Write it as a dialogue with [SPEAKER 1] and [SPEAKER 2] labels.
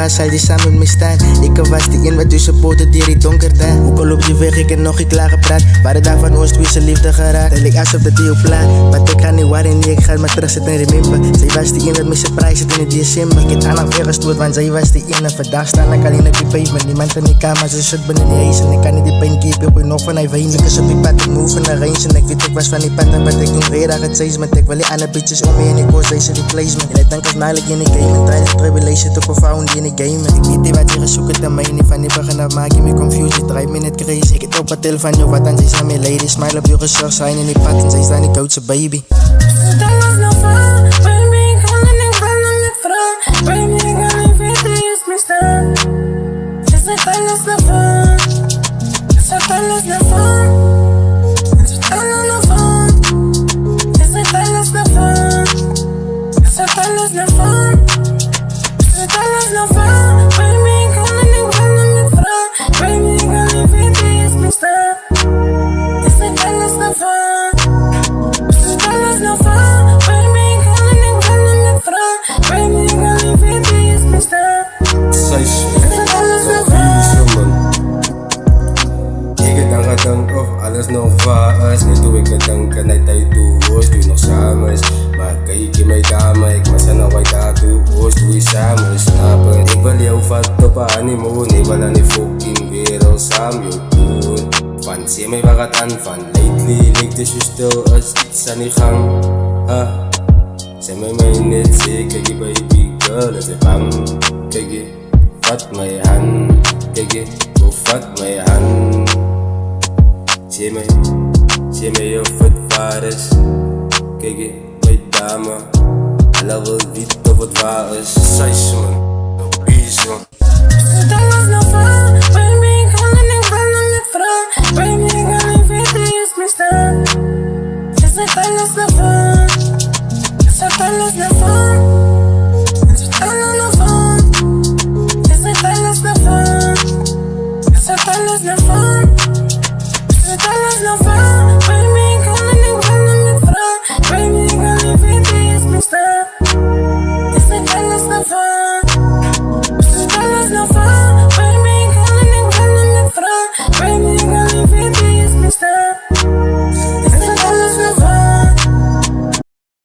[SPEAKER 1] waar zal je samen met me staan? Ik was die in wat u supporten die het donker dan. Ook al op die weg, ik heb nog niet klaar gepraat. Waren daar van ons twee zijn liefde geraakt. Het leek alsof dat die op plan. Maar ik ga niet waarin niet, ik ga maar terug zitten en remember. Zij was die in dat me surprise het in het december. Ik heb aan haar weggestoord, want zij was die in. En vandaag staan ik alleen op die pavement. Niemand in die kamer, ze zit binnen die huis. En ik kan niet die pijn keep, ik nog van hij ween. Ik is op die pad, ik move naar range. En ik weet ik was van die pad, en wat ik doen vrijdag het seisment. Ik wil die andere bitches om me en ik was deze replacement. En ik denk als nalijk in de game. En try to tribulation to profound in the game. Ik weet niet wat je gezoekt aan mij. Niet van die begin af maak je me confused. Je drive me net crazy. Ik heb op het tel van jou wat dan zij zijn mijn lady. Smile op je gezicht, zijn in die pad. En zij staan die koudse baby.
[SPEAKER 2] Of alles nog waar is. Nu doe ik het denken dat hij doe doe nog samen is. Maar kijk je mijn dame, ik was er nog bij daartoe doe je samen slapen. Ik wil jou vat op een honeymoon. Ik wil aan die fucking wereld samen jou doen. Van zie mij waar het aan van. Lately lijkt het zo stil als iets aan die gang. Zeg mij net zeker, je baby girl is een bang. Kijk je, vat mijn hand. Kijk je, go vat mijn hand. Zie mij of het waar is. Kijk je, mijn dame. En dan wil niet of het waar is. Zij is man, wie is man.